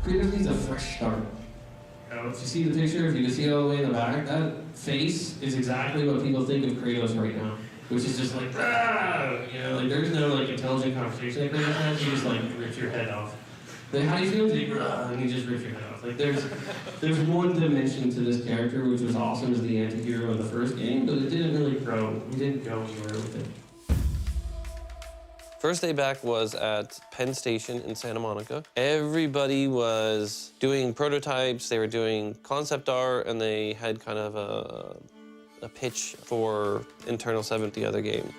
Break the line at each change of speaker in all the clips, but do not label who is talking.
Kratos needs a fresh start. If you see the picture, if you can see all the way in the back, that face is exactly what people think of Kratos right now, which is just like, ah! Like there's no like intelligent conversation that Kratos has. You just like rip your head off. Like, how do you feel? And you just rip your head off. Like there's one dimension to this character which was awesome as the anti-hero of the first game, but it didn't really grow. We didn't go anywhere with it.
First day back was at Penn Station in Santa Monica. Everybody was doing prototypes, they were doing concept art, and they had kind of a pitch for Internal 7, the other game.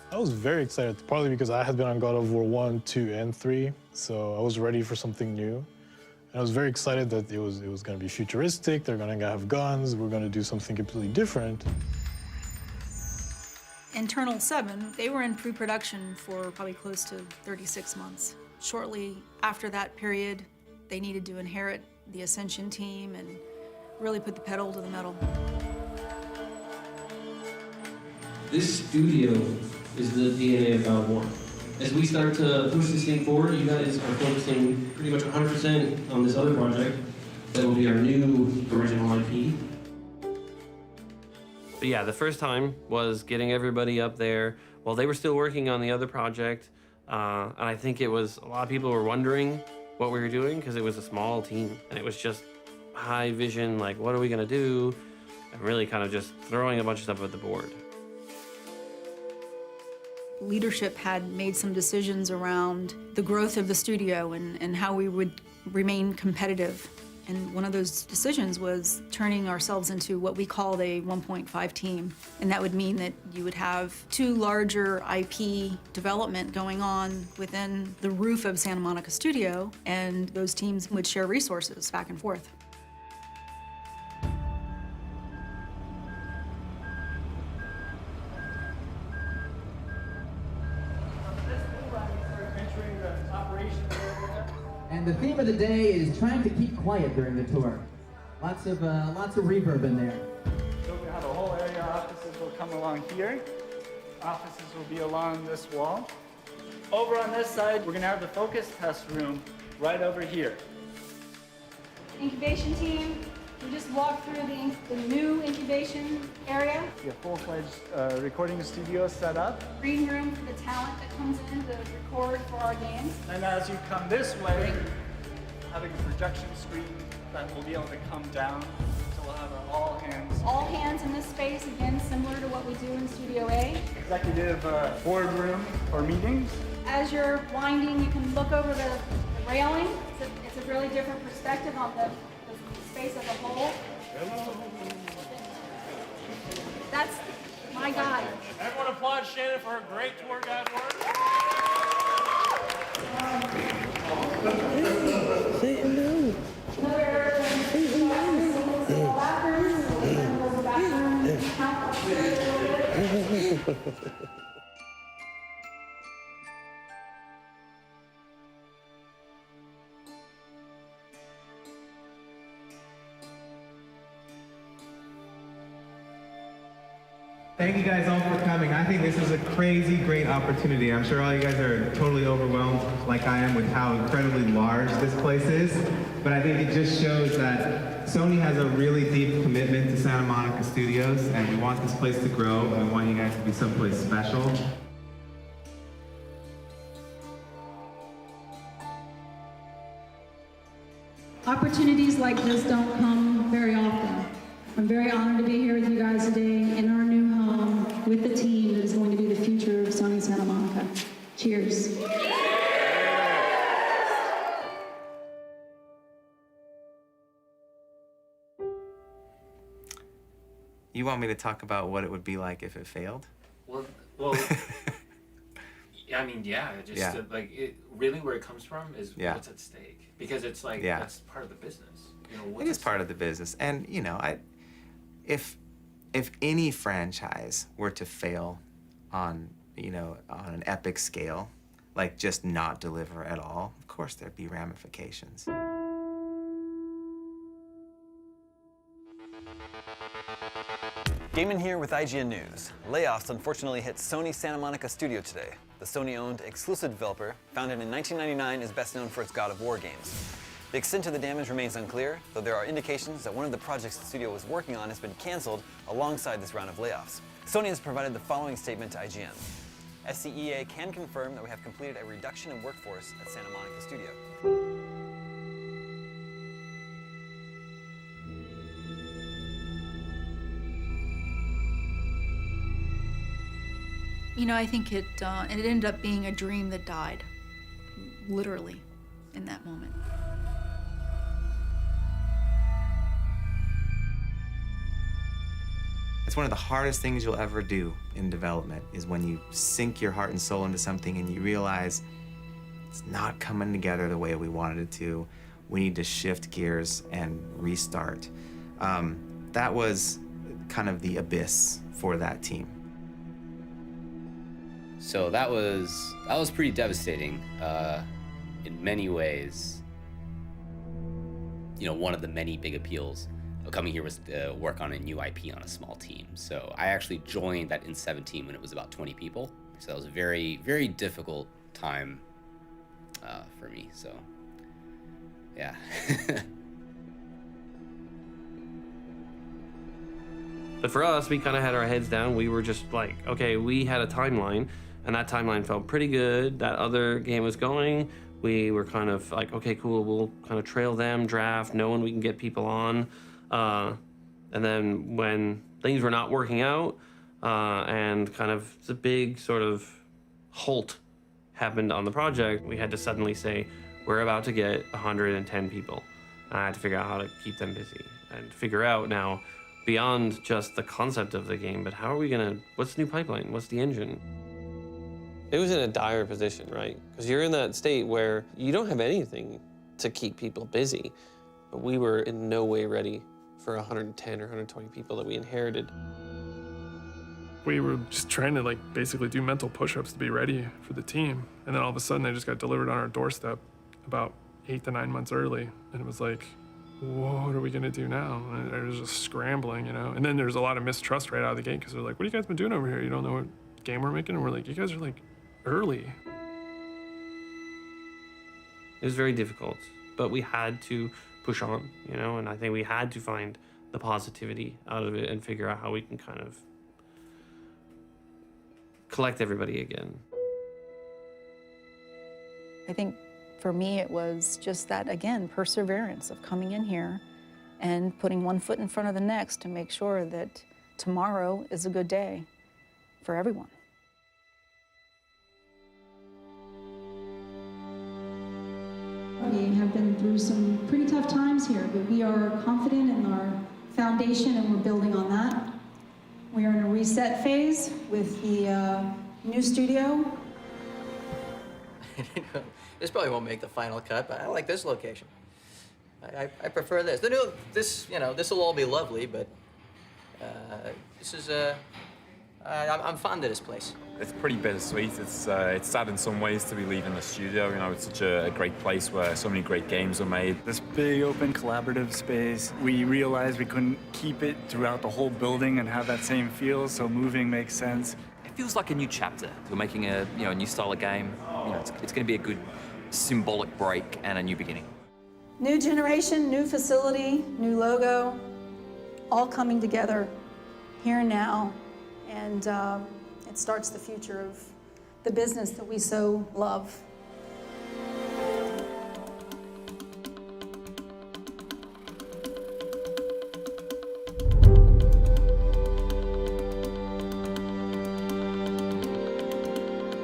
I was very excited, partly because I had been on God of War 1, 2, and 3, so I was ready for something new. And I was very excited that it was going to be futuristic, they're going to have guns, we're going to do something completely different.
Internal 7, they were in pre-production for probably close to 36 months. Shortly after that period, they needed to inherit the Ascension team and really put the pedal to the metal.
This studio is the DNA of God of War. As we start to push this thing forward, you guys are focusing pretty much 100% on this other project that will be our new original IP.
But yeah, the first time was getting everybody up there while they were still working on the other project. And I think it was, a lot of people were wondering what we were doing because it was a small team and it was just high vision, like what are we gonna do? And really kind of just throwing a bunch of stuff at the board.
Leadership had made some decisions around the growth of the studio and how we would remain competitive. And one of those decisions was turning ourselves into what we called a 1.5 team. And that would mean that you would have 2 larger IP development going on within the roof of Santa Monica Studio, and those teams would share resources back and forth.
And the theme of the day is trying to keep quiet during the tour. Lots of reverb in there.
So we have a whole area. Offices will come along here. Offices will be along this wall. Over on this side, we're gonna have the focus test room right over here.
Incubation team, we just walked through the new incubation area.
We have full-fledged recording studio set up.
Green room for the talent that comes in to record for our games.
And as you come this way, having a projection screen that will be able to come down. So we'll have our all hands.
All hands in this space, again, similar to what we do in Studio A.
Executive boardroom for meetings.
As you're winding, you can look over the railing. It's a really different perspective on the space as a whole. That's my guide.
Everyone applaud Shannon for her great tour guide work.
Say hello.
Thank you guys all for coming. I think this is a crazy great opportunity. I'm sure all you guys are totally overwhelmed like I am with how incredibly large this place is. But I think it just shows that Sony has a really deep commitment to Santa Monica Studios, and we want this place to grow, and we want you guys to be someplace special.
Opportunities like this don't come very often. I'm very honored to be here with you guys today in our new home with the team that is going to be the future of Sony Santa Monica. Cheers.
You want me to talk about what it would be like if it failed?
Well, I mean, yeah, just
Yeah.
like really where it comes from is
Yeah.
what's at stake, because it's like
Yeah.
that's part of the business. You know,
It
what's
is
at
part of the business, and you know, if any franchise were to fail on on an epic scale, like just not deliver at all, of course there'd be ramifications.
Gaiman here with IGN News. Layoffs unfortunately hit Sony Santa Monica Studio today. the Sony-owned exclusive developer, founded in 1999, is best known for its God of War games. The extent of the damage remains unclear, though there are indications that one of the projects the studio was working on has been canceled alongside this round of layoffs. Sony has provided the following statement to IGN. SCEA can confirm that we have completed a reduction in workforce at Santa Monica Studio.
You know, I think it ended up being a dream that died, literally, in that moment.
It's one of the hardest things you'll ever do in development is when you sink your heart and soul into something and you realize it's not coming together the way we wanted it to. We need to shift gears and restart. That was kind of the abyss for that team.
So that was pretty devastating in many ways. You know, one of the many big appeals of coming here was to work on a new IP on a small team. So I actually joined that in 17 when it was about 20 people. So that was a very, very difficult time for me. So, yeah.
But for us, we kind of had our heads down. We were just like, okay, we had a timeline, and that timeline felt pretty good. That other game was going. We were kind of like, okay, cool, we'll kind of trail them, draft, knowing we can get people on. And then when things were not working out, and kind of the big sort of halt happened on the project, we had to suddenly say, we're about to get 110 people. And I had to figure out how to keep them busy and figure out now, beyond just the concept of the game, but how are we gonna, what's the new pipeline? What's the engine? It was in a dire position, right? Because you're in that state where you don't have anything to keep people busy, but we were in no way ready for 110 or 120 people that we inherited.
We were just trying to like basically do mental push-ups to be ready for the team. And then all of a sudden they just got delivered on our doorstep about 8 to 9 months early. And it was like, what are we gonna do now? And it was just scrambling, you know? And then there's a lot of mistrust right out of the gate because they're like, what have you guys been doing over here? You don't know what game we're making? And we're like, you guys are like early.
It was very difficult, but we had to push on, you know? And I think we had to find the positivity out of it and figure out how we can kind of collect everybody again.
I think for me, it was just that, again, perseverance of coming in here and putting one foot in front of the next to make sure that tomorrow is a good day for everyone.
We have been through some pretty tough times here, but we are confident in our foundation and we're building on that. We are in a reset phase with the new studio.
This probably won't make the final cut, but I like this location. I prefer this. The new, this will all be lovely, but this is I'm fond of this place.
It's pretty bittersweet. It's sad in some ways to be leaving the studio. You know, it's such a great place where so many great games are made.
This big, open, collaborative space, we realized we couldn't keep it throughout the whole building and have that same feel, so moving makes sense.
It feels like a new chapter. We're making a new style of game. You know, it's going to be a good symbolic break and a new beginning.
New generation, new facility, new logo, all coming together here and now. And it starts the future of the business that we so love.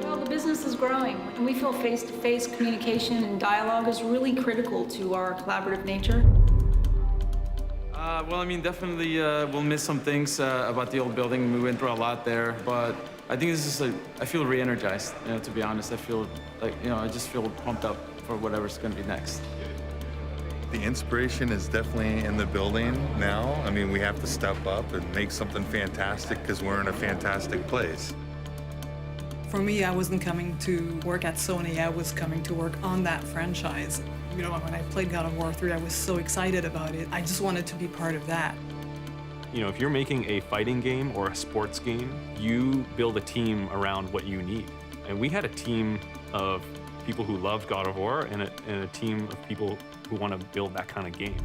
Well, the business is growing, and we feel face-to-face communication and dialogue is really critical to our collaborative nature.
Well, I mean, definitely we'll miss some things about the old building. We went through a lot there, but I think this is I feel re-energized, you know, to be honest. I feel like, you know, I just feel pumped up for whatever's going to be next.
The inspiration is definitely in the building now. I mean, we have to step up and make something fantastic because we're in a fantastic place.
For me, I wasn't coming to work at Sony, I was coming to work on that franchise. You know, when I played God of War 3, I was so excited about it. I just wanted to be part of that.
You know, if you're making a fighting game or a sports game, you build a team around what you need. And we had a team of people who loved God of War and a team of people who want to build that kind of game.